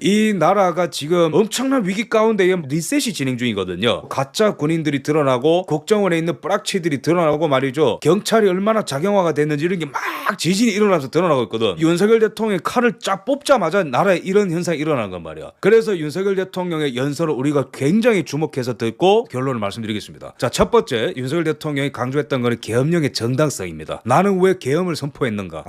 이 나라가 지금 엄청난 위기 가운데 리셋이 진행 중이거든요. 가짜 군인들이 드러나고 국정원에 있는 뿌락치들이 드러나고 말이죠. 경찰이 얼마나 작용화가 됐는지 이런 게 막 지진이 일어나서 드러나고 있거든. 윤석열 대통령이 칼을 쫙 뽑자마자 나라에 이런 현상이 일어나는 건 말이야. 그래서 윤석열 대통령의 연설을 우리가 굉장히 주목해서 듣고 결론을 말씀드리겠습니다. 자, 첫 번째 윤석열 대통령이 강조했던 거는 계엄령의 정당성입니다. 나는 왜 계엄을 선포했는가?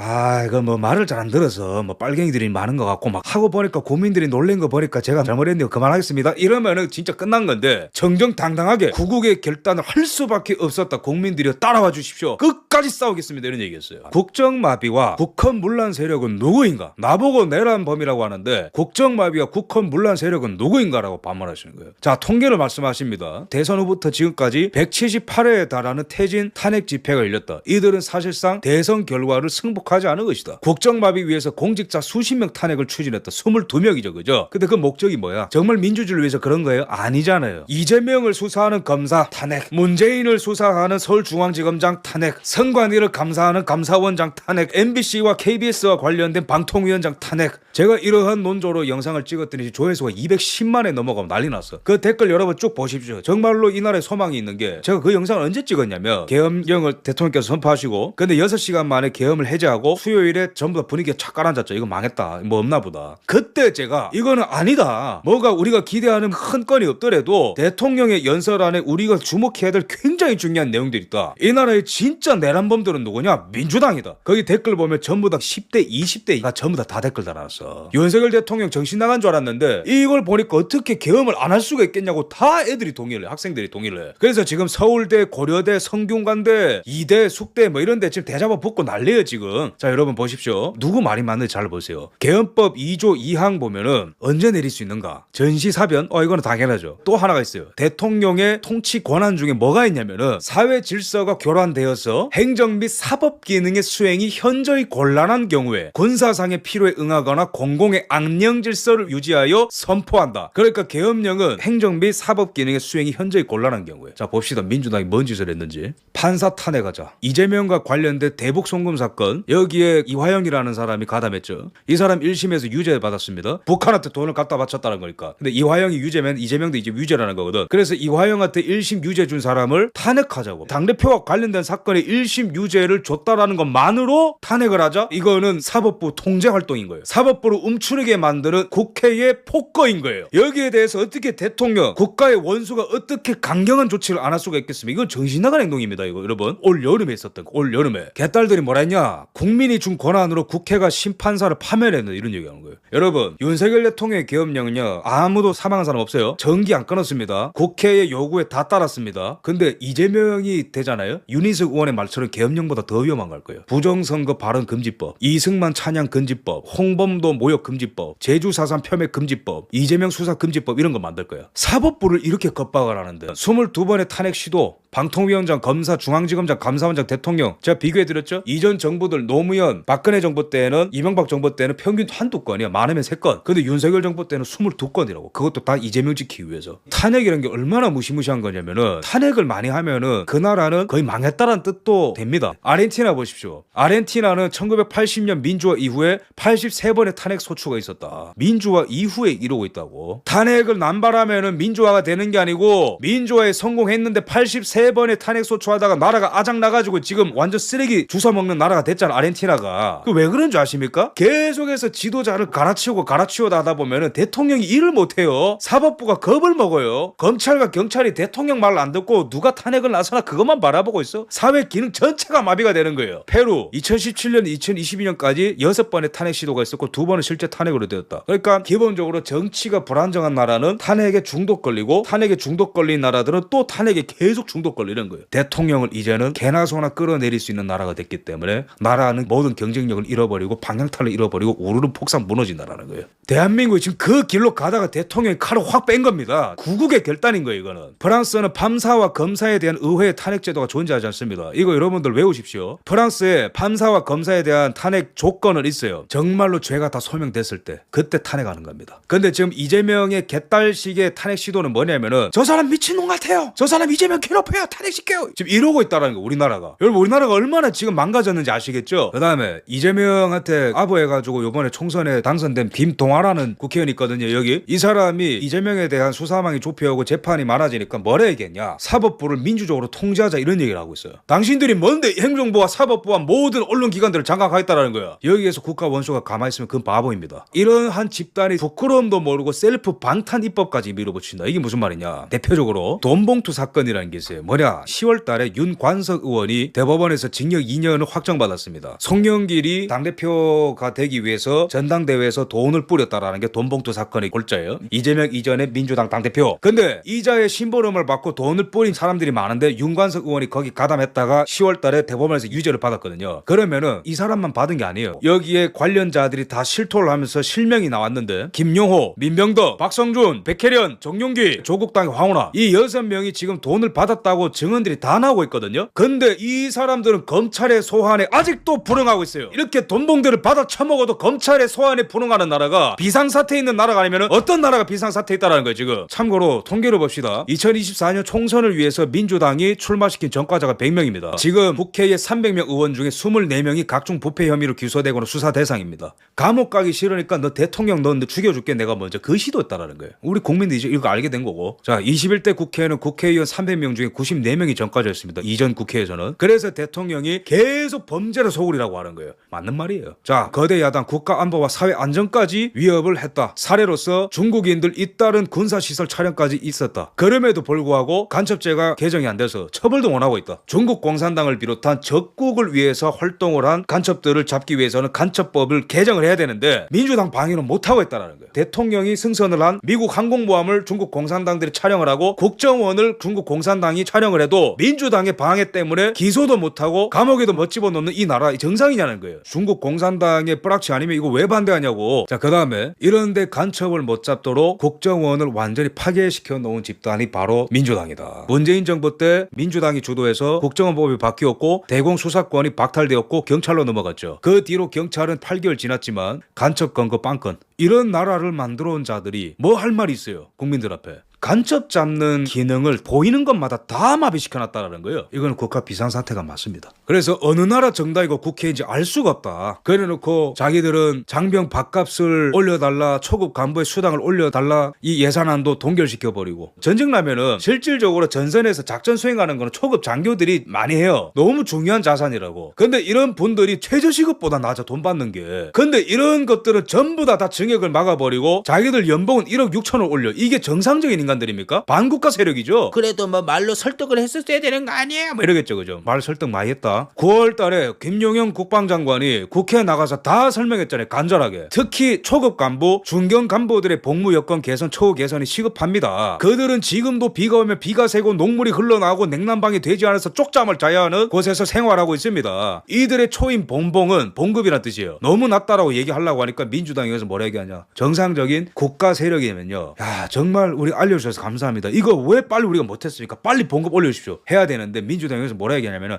이거 뭐 말을 잘 안 들어서 뭐 빨갱이들이 많은 것 같고 막 하고 보니까 국민들이 놀란 거 보니까 제가 잘못했네요. 그만하겠습니다. 이러면은 진짜 끝난 건데 정정당당하게 구국의 결단을 할 수밖에 없었다. 국민들이 따라와 주십시오. 끝까지 싸우겠습니다. 이런 얘기였어요. 국정마비와 국헌문란 세력은 누구인가? 나보고 내란범이라고 하는데 국정마비와 국헌문란 세력은 누구인가라고 반문하시는 거예요. 자, 통계를 말씀하십니다. 대선 후부터 지금까지 178회에 달하는 퇴진 탄핵 집회가 열렸다. 이들은 사실상 대선 결과를 승복하지 않은 것이다. 국정마비 위해서 공직자 수십 명 탄핵을 추진했다. 22명이죠. 그죠? 근데 그 목적이 뭐야? 정말 민주주의를 위해서 그런 거예요? 아니잖아요. 이재명을 수사하는 검사 탄핵, 문재인을 수사하는 서울중앙지검장 탄핵, 선관위를 감사하는 감사원장 탄핵, MBC와 KBS와 관련된 방통위원장 탄핵. 제가 이러한 논조로 영상을 찍었더니 조회수가 210만에 넘어가면 난리 났어. 그 댓글 여러분 쭉 보십시오. 정말로 이 나라에 소망이 있는 게, 제가 그 영상을 언제 찍었냐면 계엄령을 대통령께서 선포하시고 근데 6시간 만에 계엄을 해제하고 수요일에 전부 다 분위기가 착 가라앉았죠. 이거 망했다. 뭐 없나 보다. 그때 제가 이거는 아니다. 뭐가 우리가 기대하는 큰 건이 없더라도 대통령의 연설 안에 우리가 주목해야 될 굉장히 중요한 내용들이 있다. 이 나라의 진짜 내란범들은 누구냐? 민주당이다. 거기 댓글 보면 전부 다 10대 20대가 전부 다 댓글 달아놨어. 윤석열 대통령 정신 나간 줄 알았는데 이걸 보니까 어떻게 계엄을 안 할 수가 있겠냐고 다 애들이 동의를 해. 학생들이 동의를 해. 그래서 지금 서울대, 고려대, 성균관대, 이대, 숙대 뭐 이런 데 지금 대자보 붙고 난리예요 지금. 자, 여러분 보십시오. 누구 말이 맞는지 잘 보세요. 계엄법 2조 2항 보면은 언제 내릴 수 있는가? 전시사변? 이거는 당연하죠. 또 하나가 있어요. 대통령의 통치 권한 중에 뭐가 있냐면은 사회 질서가 교란되어서 행정 및 사법 기능의 수행이 현저히 곤란한 경우에 군사상의 필요에 응하거나 공공의 악령 질서를 유지하여 선포한다. 그러니까 계엄령은 행정 및 사법 기능의 수행이 현저히 곤란한 경우에. 자, 봅시다. 민주당이 뭔 짓을 했는지. 판사 탄핵하자. 이재명과 관련된 대북 송금 사건, 여기에 이화영이라는 사람이 가담했죠. 이 사람 1심에서 유죄 받았습니다. 북한한테 돈을 갖다 바쳤다는 거니까. 근데 이화영이 유죄면 이재명도 이제 유죄라는 거거든. 그래서 이화영한테 1심 유죄 준 사람을 탄핵하자고. 당대표와 관련된 사건에 1심 유죄를 줬다라는 것만으로 탄핵을 하자? 이거는 사법부 통제 활동인 거예요. 사법부를 움츠리게 만드는 국회의 폭거인 거예요. 여기에 대해서 어떻게 대통령, 국가의 원수가 어떻게 강경한 조치를 안 할 수가 있겠습니까? 이건 정신나간 행동입니다. 이거 여러분. 올 여름에 있었던 거. 올 여름에 개딸들이 뭐라 했냐? 국민이 준 권한으로 국회가 심판사를 파면했는 이런 얘기하는 거예요. 여러분, 윤석열 대통령의 계엄령은요, 아무도 사망한 사람 없어요. 전기 안 끊었습니다. 국회의 요구에 다 따랐습니다. 근데 이재명이 되잖아요. 윤희석 의원의 말처럼 계엄령보다 더 위험한 걸 거예요. 부정선거 발언 금지법, 이승만 찬양 금지법, 홍범도 모욕 금지법, 제주 4.3 폄훼 금지법, 이재명 수사 금지법 이런 거 만들 거예요. 사법부를 이렇게 겁박을 하는데 22번의 탄핵 시도, 방통위원장, 검사, 중앙지검장, 감사원장, 대통령 제가 비교해드렸죠. 이전 정부들 노무현, 박근혜 정부 때는, 이명박 정부 때는 평균 한두 건이야. 많으면 3건. 근데 윤석열 정부 때는 22건이라고. 그것도 다 이재명 지키기 위해서. 탄핵이라는 게 얼마나 무시무시한 거냐면은, 탄핵을 많이 하면은 그 나라는 거의 망했다는 뜻도 됩니다. 아르헨티나 보십시오. 아르헨티나는 1980년 민주화 이후에 83번의 탄핵 소추가 있었다. 민주화 이후에 이러고 있다고. 탄핵을 남발하면은 민주화가 되는 게 아니고, 민주화에 성공했는데 83번의 탄핵 소추하다가 나라가 아작나가지고 지금 완전 쓰레기 주워 먹는 나라가 됐잖아. 아르헨티나가. 그 왜 그런 줄 아십니까? 계속해서 지도자를 갈아치우다 하다 보면은 대통령이 일을 못해요. 사법부가 겁을 먹어요. 검찰과 경찰이 대통령 말 안 듣고 누가 탄핵을 나서나 그것만 바라보고 있어. 사회 기능 전체가 마비가 되는 거예요. 페루 2017년 2022년까지 6번의 탄핵 시도가 있었고 2번은 실제 탄핵으로 되었다. 그러니까 기본적으로 정치가 불안정한 나라는 탄핵에 중독 걸리고, 탄핵에 중독 걸린 나라들은 또 탄핵에 계속 중독 걸리는 거예요. 대통령을 이제는 개나 소나 끌어내릴 수 있는 나라가 됐기 때문에 나라는 모든 경쟁력을 잃어버리고 방향타를 잃어버리고 우르르 폭삭 무너진다라는 거예요. 대한민국이 지금 그 길로 가다가 대통령이 칼을 확 뺀 겁니다. 구국의 결단인 거예요. 이거는. 프랑스는 판사와 검사에 대한 의회 탄핵 제도가 존재하지 않습니다. 이거 여러분들 외우십시오. 프랑스에 판사와 검사에 대한 탄핵 조건은 있어요. 정말로 죄가 다 소명됐을 때 그때 탄핵하는 겁니다. 근데 지금 이재명의 개딸식의 탄핵 시도는 뭐냐면은, 저 사람 미친놈 같아요. 저 사람 이재명 괴롭혀요. 탄핵시켜요. 지금 이러고 있다라는 거 우리나라가. 여러분 우리나라가 얼마나 지금 망가졌는지 아시겠죠? 그다음에 이재명한테 아부해가지고 요번에 총선에 당선된 김동아라는 국회의원이 있거든요. 여기 이 사람이 이재명에 대한 수사망이 좁혀오고 재판이 많아지니까 뭐라 얘기했냐, 사법부를 민주적으로 통제하자 이런 얘기를 하고 있어요. 당신들이 뭔데 행정부와 사법부와 모든 언론기관들을 장악하겠다라는 거야. 여기에서 국가 원수가 가만히 있으면 그건 바보입니다. 이러한 집단이 부끄러움도 모르고 셀프 방탄 입법까지 밀어붙인다. 이게 무슨 말이냐, 대표적으로 돈봉투 사건이라는 게 있어요. 뭐냐, 10월 달에 윤관석 의원이 대법원에서 징역 2년을 확정받았습니다. 송영길이 당대표가 되기 위해서 전당대회에서 돈을 뿌렸다라는 게 돈봉투 사건의 골자예요. 이재명 이전에 민주당 당대표. 근데 이자의 심부름을 받고 돈을 뿌린 사람들이 많은데 윤관석 의원이 거기 가담했다가 10월 달에 대법원에서 유죄를 받았거든요. 그러면은 이 사람만 받은 게 아니에요. 여기에 관련자들이 다 실토를 하면서 실명이 나왔는데 김용호, 민병덕, 박성준, 백혜련, 정용기, 조국당의 황운하, 이 6명이 지금 돈을 받았다고 증언들이 다 나오고 있거든요. 근데 이 사람들은 검찰의 소환에 아직도 불응하고 있어요. 이렇게 돈봉들을 받아 처먹어도 검찰의 소환에 불응하는 나라가 비상사태 있는 나라가 아니면 어떤 나라가 비상사태 있다라는 거예요 지금. 참고로 통계를 봅시다. 2024년 총선을 위해서 민주당이 출마시킨 전과자가 100명입니다. 지금 국회에 300명 의원 중에 24명이 각종 부패 혐의로 기소되거나 수사 대상입니다. 감옥 가기 싫으니까 너 대통령 너 죽여줄게 내가 먼저 그 시도했다라는 거예요. 우리 국민들이 이제 이거 알게 된 거고. 자, 21대 국회에는 국회의원 300명 중에 94명이 전과자였습니다. 이전 국회에서는. 그래서 대통령이 계속 범죄를 소굴이라고 하는 거예요. 맞는 말이에요. 자, 거대 야당 국가 안보와 사회 안정까지 위협을 했다. 사례로서 중국인들 잇따른 군사시설 촬영까지 있었다. 그럼에도 불구하고 간첩죄가 개정이 안 돼서 처벌도 못 하고 있다. 중국 공산당을 비롯한 적국을 위해서 활동을 한 간첩들을 잡기 위해서는 간첩법을 개정을 해야 되는데 민주당 방해는 못 하고 있다라는 거예요. 대통령이 승선을 한 미국 항공모함을 중국 공산당들이 촬영을 하고 국정원을 중국 공산당이 촬영을 해도 민주당의 방해 때문에 기소도 못하고 감옥에도 못 집어넣는 이 나라 정상이냐는 거예요. 중국 공산당의 뿌락치 아니면 이거 왜 반대하냐고. 자, 그 다음에 이런데 간첩을 못 잡도록 국정원을 완전히 파괴시켜 놓은 집단이 바로 민주당이다. 문재인 정부 때 민주당이 주도해서 국정원법이 바뀌었고 대공수사권이 박탈되었고 경찰로 넘어갔죠. 그 뒤로 경찰은 8개월 지났지만 간첩 건거 빵건 이런 나라를 만들어 온 자들이 뭐 할 말이 있어요. 국민들 앞에. 간첩 잡는 기능을 보이는 것마다 다 마비시켜놨다는 거예요. 이건 국가 비상사태가 맞습니다. 그래서 어느 나라 정당이고 국회인지 알 수가 없다. 그래놓고 자기들은 장병 밥값을 올려달라, 초급 간부의 수당을 올려달라, 이 예산안도 동결시켜버리고. 전쟁 나면은 실질적으로 전선에서 작전 수행하는 거는 초급 장교들이 많이 해요. 너무 중요한 자산이라고. 근데 이런 분들이 최저시급보다 낮아 돈 받는 게. 근데 이런 것들은 전부 다 증액을 막아버리고 자기들 연봉은 1억 6천을 올려. 이게 정상적인 인간들입니까? 반국가 세력이죠. 그래도 뭐 말로 설득을 했었어야 되는 거 아니에요? 뭐 이러겠죠, 그죠? 말 설득 많이 했다. 9월달에 김용현 국방장관이 국회에 나가서 다 설명했잖아요, 간절하게. 특히 초급 간부, 중견 간부들의 복무 여건 개선, 처우 개선이 시급합니다. 그들은 지금도 비가 오면 비가 새고 녹물이 흘러나오고 냉난방이 되지 않아서 쪽잠을 자야 하는 곳에서 생활하고 있습니다. 이들의 초임 봉봉은 봉급이란 뜻이에요. 너무 낮다라고 얘기하려고 하니까 민주당이 여기서 뭐라 얘기하냐? 정상적인 국가 세력이면요, 야 정말 우리 알려주셔서 감사합니다. 이거 왜 빨리 우리가 못했습니까? 빨리 봉급 올려주십시오 해야 되는데 민주당이 여기서 뭐라 얘기하냐면은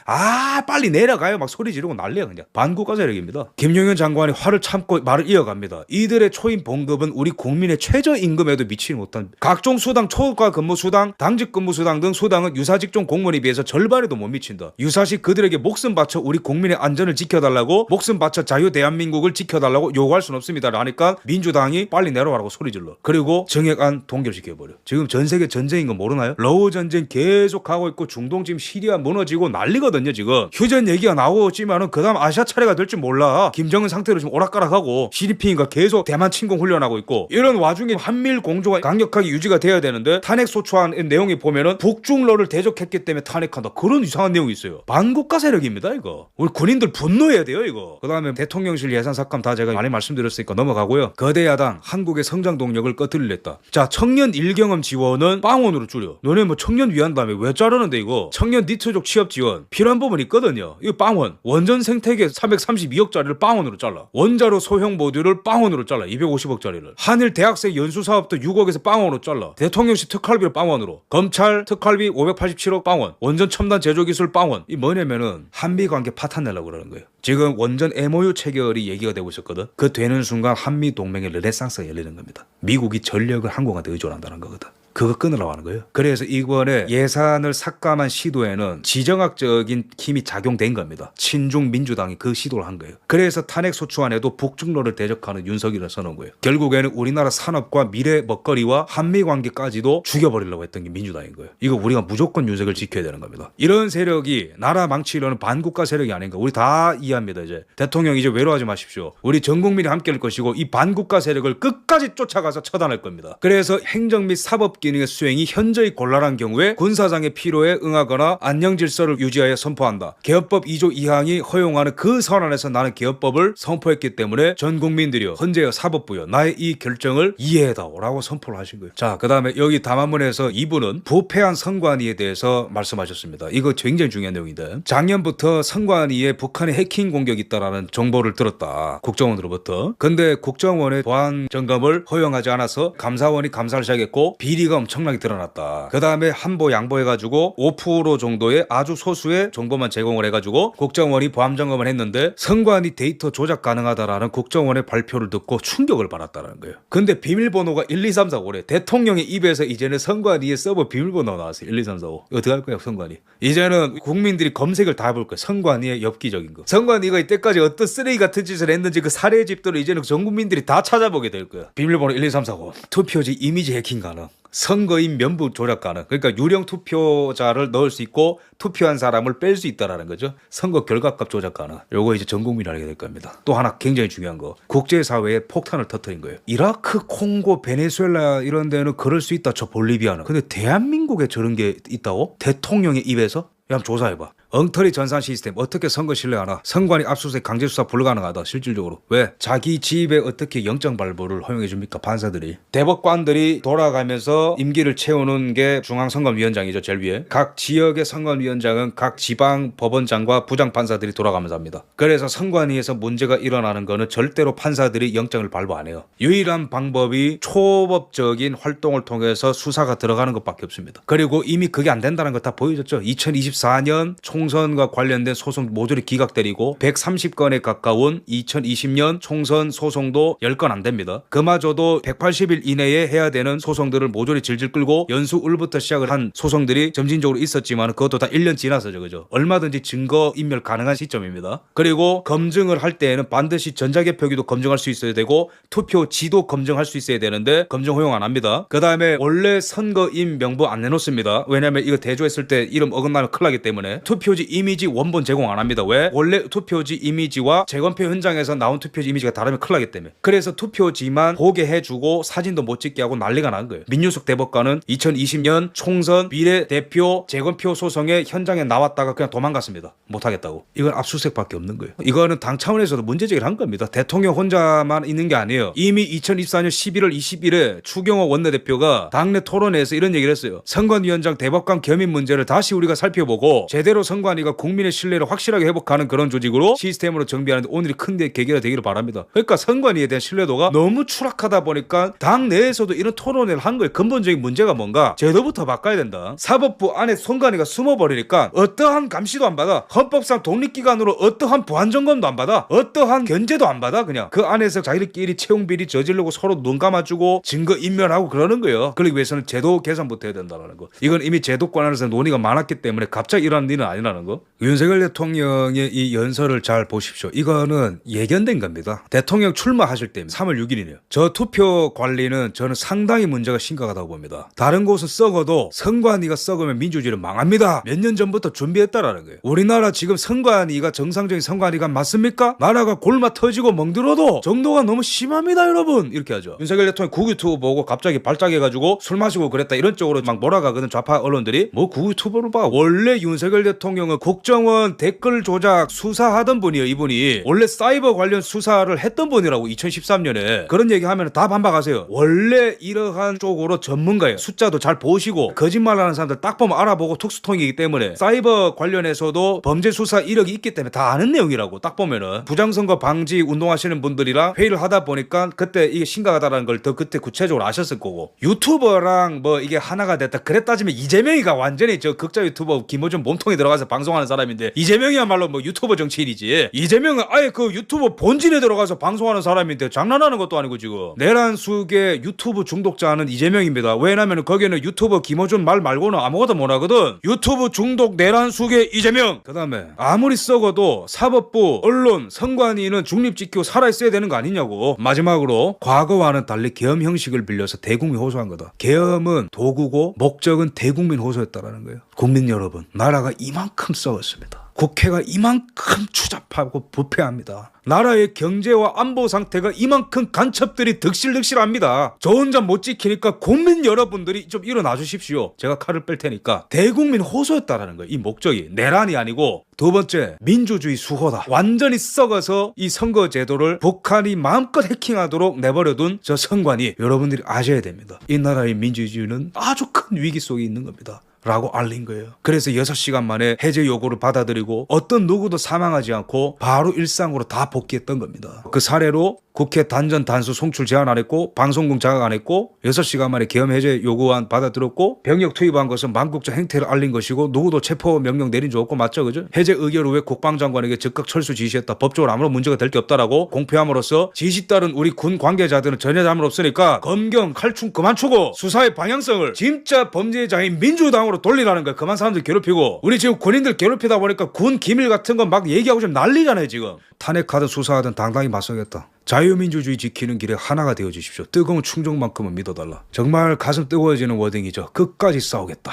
빨리 내려가요 막 소리 지르고 난리야. 그냥 반국가 세력입니다. 김용현 장관이 화를 참고 말을 이어갑니다. 이들의 초임 봉급은 우리 국민의 최저임금에도 미치지 못한 각종 수당, 초과 근무 수당, 당직 근무 수당 등 수당은 유사직종 공무원에 비해서 절반에도 못 미친다. 유사시 그들에게 목숨 바쳐 우리 국민의 안전을 지켜달라고, 목숨 바쳐 자유 대한민국을 지켜달라고 요구할 수는 없습니다 하니까 민주당이 빨리 내려가라고 소리 질러. 그리고 정액안 동결시켜버려. 지금 전 세계 전쟁인 거 모르나요? 러우 전쟁 계속 가고 있고 중동 지금 시리아 무너지고 난리거든요. 지금 휴전 얘기가 나오지만은 그 다음 아시아 차례가 될 줄 몰라. 김정은 상태로 지금 오락가락하고 시진핑이가 계속 대만 침공 훈련하고 있고, 이런 와중에 한미일 공조가 강력하게 유지가 돼야 되는데 탄핵 소추안 내용에 보면은 북중러를 대적했기 때문에 탄핵한다, 그런 이상한 내용이 있어요. 반국가 세력입니다 이거. 우리 군인들 분노해야 돼요 이거. 그 다음에 대통령실 예산 삭감 다 제가 많이 말씀드렸으니까 넘어가고요. 거대 야당 한국의 성장 동력을 꺼트리랬다. 자, 청년 일경험 지원은 빵원으로 줄여. 너네 뭐 청년 위한 다음에 왜 자르는데 이거. 청년 니트족 취업 지원 필요한 부분 있거든요. 이거 빵원. 원전 생태계 332억짜리를 빵원으로 잘라. 원자로 소형 모듈을 빵원으로 잘라. 250억짜리를. 한일 대학생 연수 사업도 6억에서 빵원으로 잘라. 대통령실 특활비를 빵원으로. 검찰 특활비 587억 빵원. 원전 첨단 제조 기술 빵원. 이 뭐냐면은 한미 관계 파탄 내려고 그러는 거예요. 지금 원전 MOU 체결이 얘기가 되고 있었거든. 그 되는 순간 한미 동맹의 르네상스가 열리는 겁니다. 미국이 전력을 한국한테 의존한다는 거거든. 그거 끊으라고 하는 거예요. 그래서 이번에 예산을 삭감한 시도에는 지정학적인 힘이 작용된 겁니다. 친중 민주당이 그 시도를 한 거예요. 그래서 탄핵 소추안에도 북중로를 대적하는 윤석열을 서는 거예요. 결국에는 우리나라 산업과 미래 먹거리와 한미 관계까지도 죽여버리려고 했던 게 민주당인 거예요. 이거 우리가 무조건 윤석열 지켜야 되는 겁니다. 이런 세력이 나라 망치려는 반국가 세력이 아닌가 우리 다 이해합니다. 이제 대통령 이제 외로워하지 마십시오. 우리 전 국민이 함께할 것이고 이 반국가 세력을 끝까지 쫓아가서 처단할 겁니다. 그래서 행정 및 사법 기능의 수행이 현저히 곤란한 경우에 군사상의 필요에 응하거나 안녕 질서를 유지하여 선포한다. 개헌법 2조 2항이 허용하는 그 선언에서 나는 개헌법을 선포했기 때문에 전 국민들이여 헌재여 사법부여 나의 이 결정을 이해해다오라고 선포를 하신 거예요. 자, 그 다음에 여기 담화문에서 이분은 부패한 선관위에 대해서 말씀하셨습니다. 이거 굉장히 중요한 내용인데 작년부터 선관위에 북한의 해킹 공격이 있다라는 정보를 들었다. 국정원으로부터. 근데 국정원의 보안 점검을 허용하지 않아서 감사원이 감사를 시작했고 비리가 엄청나게 드러났다. 그 다음에 한보 양보해가지고 5% 정도의 아주 소수의 정보만 제공을 해가지고 국정원이 보안 점검을 했는데 선관위 데이터 조작 가능하다라는 국정원의 발표를 듣고 충격을 받았다는 거예요. 근데 비밀번호가 1, 2, 3, 4, 5래. 대통령의 입에서 이제는 선관위의 서버 비밀번호가 나왔어요. 1, 2, 3, 4, 5. 어떻게 할 거예요, 선관위? 이제는 국민들이 검색을 다 해볼 거예요. 선관위의 엽기적인 거. 선관위가 이때까지 어떤 쓰레기 같은 짓을 했는지 그 사례집들을 이제는 전 국민들이 다 찾아보게 될 거예요. 비밀번호 1, 2, 3, 4, 5. 투표지 이미지 해킹 가능. 선거인 면부 조작 가능. 그러니까 유령 투표자를 넣을 수 있고 투표한 사람을 뺄 수 있다라는 거죠. 선거 결과값 조작 가능. 요거 이제 전 국민이 알게 될 겁니다. 또 하나 굉장히 중요한 거. 국제사회에 폭탄을 터뜨린 거예요. 이라크, 콩고, 베네수엘라 이런 데는 그럴 수 있다. 저 볼리비아는. 근데 대한민국에 저런 게 있다고? 대통령의 입에서? 한번 조사해봐. 엉터리 전산 시스템 어떻게 선거 신뢰하나? 선관위 압수수색 강제수사 불가능하다. 실질적으로. 왜? 자기 집에 어떻게 영장 발부를 허용해 줍니까? 판사들이. 대법관들이 돌아가면서 임기를 채우는 게 중앙선관위원장이죠. 제일 위에. 각 지역의 선관위원장은 각 지방 법원장과 부장판사들이 돌아가면서 합니다. 그래서 선관위에서 문제가 일어나는 거는 절대로 판사들이 영장을 발부 안 해요. 유일한 방법이 초법적인 활동을 통해서 수사가 들어가는 것밖에 없습니다. 그리고 이미 그게 안 된다는 거 다 보여줬죠. 2024년 총선과 관련된 소송 모조리 기각되리고 130건에 가까운 2020년 총선 소송도 10건 안 됩니다. 그마저도 180일 이내에 해야 되는 소송들을 모조리 질질 끌고 연수울부터 시작을 한 소송들이 점진적으로 있었지만 그것도 다 1년 지나서죠. 그죠? 얼마든지 증거 인멸 가능한 시점입니다. 그리고 검증을 할 때에는 반드시 전자개표기도 검증할 수 있어야 되고 투표지도 검증할 수 있어야 되는데 검증 허용 안 합니다. 그 다음에 원래 선거인 명부 안 내놓습니다. 왜냐면 이거 대조했을 때 이름 어긋나면 큰일 나기 때문에 투표지 이미지 원본 제공 안 합니다. 왜? 원래 투표지 이미지와 재검표 현장에서 나온 투표지 이미지가 다르면 큰일 나기 때문에. 그래서 투표지만 보게 해주고 사진도 못 찍게 하고 난리가 난 거예요. 민윤숙 대법관은 2020년 총선 비례대표 재검표 소송에 현장에 나왔다가 그냥 도망갔습니다. 못하겠다고. 이건 압수수색밖에 없는 거예요. 이거는 당 차원에서도 문제제기를 한 겁니다. 대통령 혼자만 있는 게 아니에요. 이미 2024년 11월 20일에 추경호 원내대표가 당내 토론회에서 이런 얘기를 했어요. 선관위원장 대법관 겸임 문제를 다시 우리가 살펴보고 제대로 선관위가 국민의 신뢰를 확실하게 회복하는 그런 조직으로 시스템으로 정비하는데 오늘이 큰 계기가 되기를 바랍니다. 그러니까 선관위에 대한 신뢰도가 너무 추락하다 보니까 당 내에서도 이런 토론회를 한 거예요. 근본적인 문제가 뭔가? 제도부터 바꿔야 된다. 사법부 안에 선관위가 숨어버리니까 어떠한 감시도 안 받아. 헌법상 독립기관으로 어떠한 보안점검도 안 받아. 어떠한 견제도 안 받아. 그냥 그 안에서 자기들끼리 채용비리 저지르고 서로 눈 감아주고 증거 인멸하고 그러는 거예요. 그러기 위해서는 제도 개선부터 해야 된다는 거. 이건 이미 제도권 안에서 논의가 많았기 때문에 갑자기 일어난 일은 아니라는 거. 윤석열 대통령의 이 연설을 잘 보십시오. 이거는 예견된 겁니다. 대통령 출마하실 때입니다. 3월 6일이네요. 저 투표 관리는 저는 상당히 문제가 심각하다고 봅니다. 다른 곳은 썩어도 선관위가 썩으면 민주주의는 망합니다. 몇 년 전부터 준비했다라는 거예요. 우리나라 지금 선관위가 정상적인 선관위가 맞습니까? 나라가 골마 터지고 멍들어도 정도가 너무 심합니다, 여러분. 이렇게 하죠. 윤석열 대통령 국유 투보 보고 갑자기 발작해가지고 술 마시고 그랬다 이런 쪽으로 막 몰아가거든. 좌파 언론들이. 뭐 국유 투보를 봐. 원래 윤석열 대통령은 국정원 댓글 조작 수사하던 분이에요. 이분이 원래 사이버 관련 수사를 했던 분이라고. 2013년에 그런 얘기하면 다 반박하세요. 원래 이러한 쪽으로 전문가예요. 숫자도 잘 보시고 거짓말하는 사람들 딱 보면 알아보고 특수통이기 때문에 사이버 관련해서도 범죄 수사 이력이 있기 때문에 다 아는 내용이라고. 딱 보면은 부정선거 방지 운동하시는 분들이랑 회의를 하다 보니까 그때 이게 심각하다는 걸 더 그때 구체적으로 아셨을 거고, 유튜버랑 뭐 이게 하나가 됐다 그랬 따지면 이재명이가 완전히 저 극자 유튜버 김호준 몸통에 들어가서 방송하는 사람인데 이재명이야말로 뭐 유튜버 정치인이지. 이재명은 아예 그 유튜버 본진에 들어가서 방송하는 사람인데 장난하는 것도 아니고 지금 내란숙의 유튜브 중독자는 이재명입니다. 왜냐면 거기는 유튜버 김어준 말 말고는 아무것도 못하거든. 유튜브 중독 내란숙의 이재명. 그 다음에 아무리 썩어도 사법부, 언론, 선관위는 중립 지키고 살아있어야 되는 거 아니냐고. 마지막으로 과거와는 달리 계엄 형식을 빌려서 대국민 호소한 거다. 계엄은 도구고 목적은 대국민 호소였다라는 거예요. 국민 여러분, 나라가 이만큼 썩었습니다. 국회가 이만큼 추잡하고 부패합니다. 나라의 경제와 안보 상태가 이만큼 간첩들이 득실득실합니다. 저 혼자 못 지키니까 국민 여러분들이 좀 일어나 주십시오. 제가 칼을 뺄 테니까. 대국민 호소였다라는 거예요. 이 목적이 내란이 아니고. 두 번째, 민주주의 수호다. 완전히 썩어서 이 선거 제도를 북한이 마음껏 해킹하도록 내버려둔 저 선관위, 여러분들이 아셔야 됩니다. 이 나라의 민주주의는 아주 큰 위기 속에 있는 겁니다. 라고 알린 거예요. 그래서 6시간 만에 해제 요구를 받아들이고 어떤 누구도 사망하지 않고 바로 일상으로 다 복귀했던 겁니다. 그 사례로 국회 단전 단수 송출 제한 안 했고 방송국 자각 안 했고 6시간 만에 계엄 해제 요구안 받아들였고 병력 투입한 것은 만국적 행태를 알린 것이고 누구도 체포 명령 내린 적 없고 맞죠, 그죠? 해제 의결 후에 국방장관에게 즉각 철수 지시했다. 법적으로 아무런 문제가 될 게 없다라고 공표함으로써 지시 따른 우리 군 관계자들은 전혀 잘못 없으니까 검경 칼춤 그만 추고 수사의 방향성을 진짜 범죄자인 민주당으로 돌리라는 거야. 그만 사람들 괴롭히고. 우리 지금 군인들 괴롭히다 보니까 군 기밀 같은 거 막 얘기하고 좀 난리잖아요 지금. 탄핵하든 수사하든 당당히 맞서겠다. 자유민주주의 지키는 길에 하나가 되어 주십시오. 뜨거운 충정만큼은 믿어달라. 정말 가슴 뜨거워지는 워딩이죠. 끝까지 싸우겠다.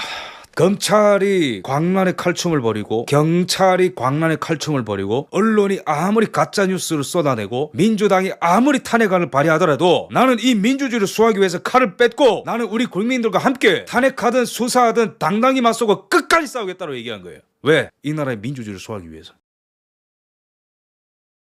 검찰이 광란의 칼춤을 벌이고 경찰이 광란의 칼춤을 벌이고 언론이 아무리 가짜뉴스를 쏟아내고 민주당이 아무리 탄핵안을 발의하더라도 나는 이 민주주의를 수호하기 위해서 칼을 뺐고 나는 우리 국민들과 함께 탄핵하든 수사하든 당당히 맞서고 끝까지 싸우겠다고 얘기한 거예요. 왜? 이 나라의 민주주의를 수호하기 위해서.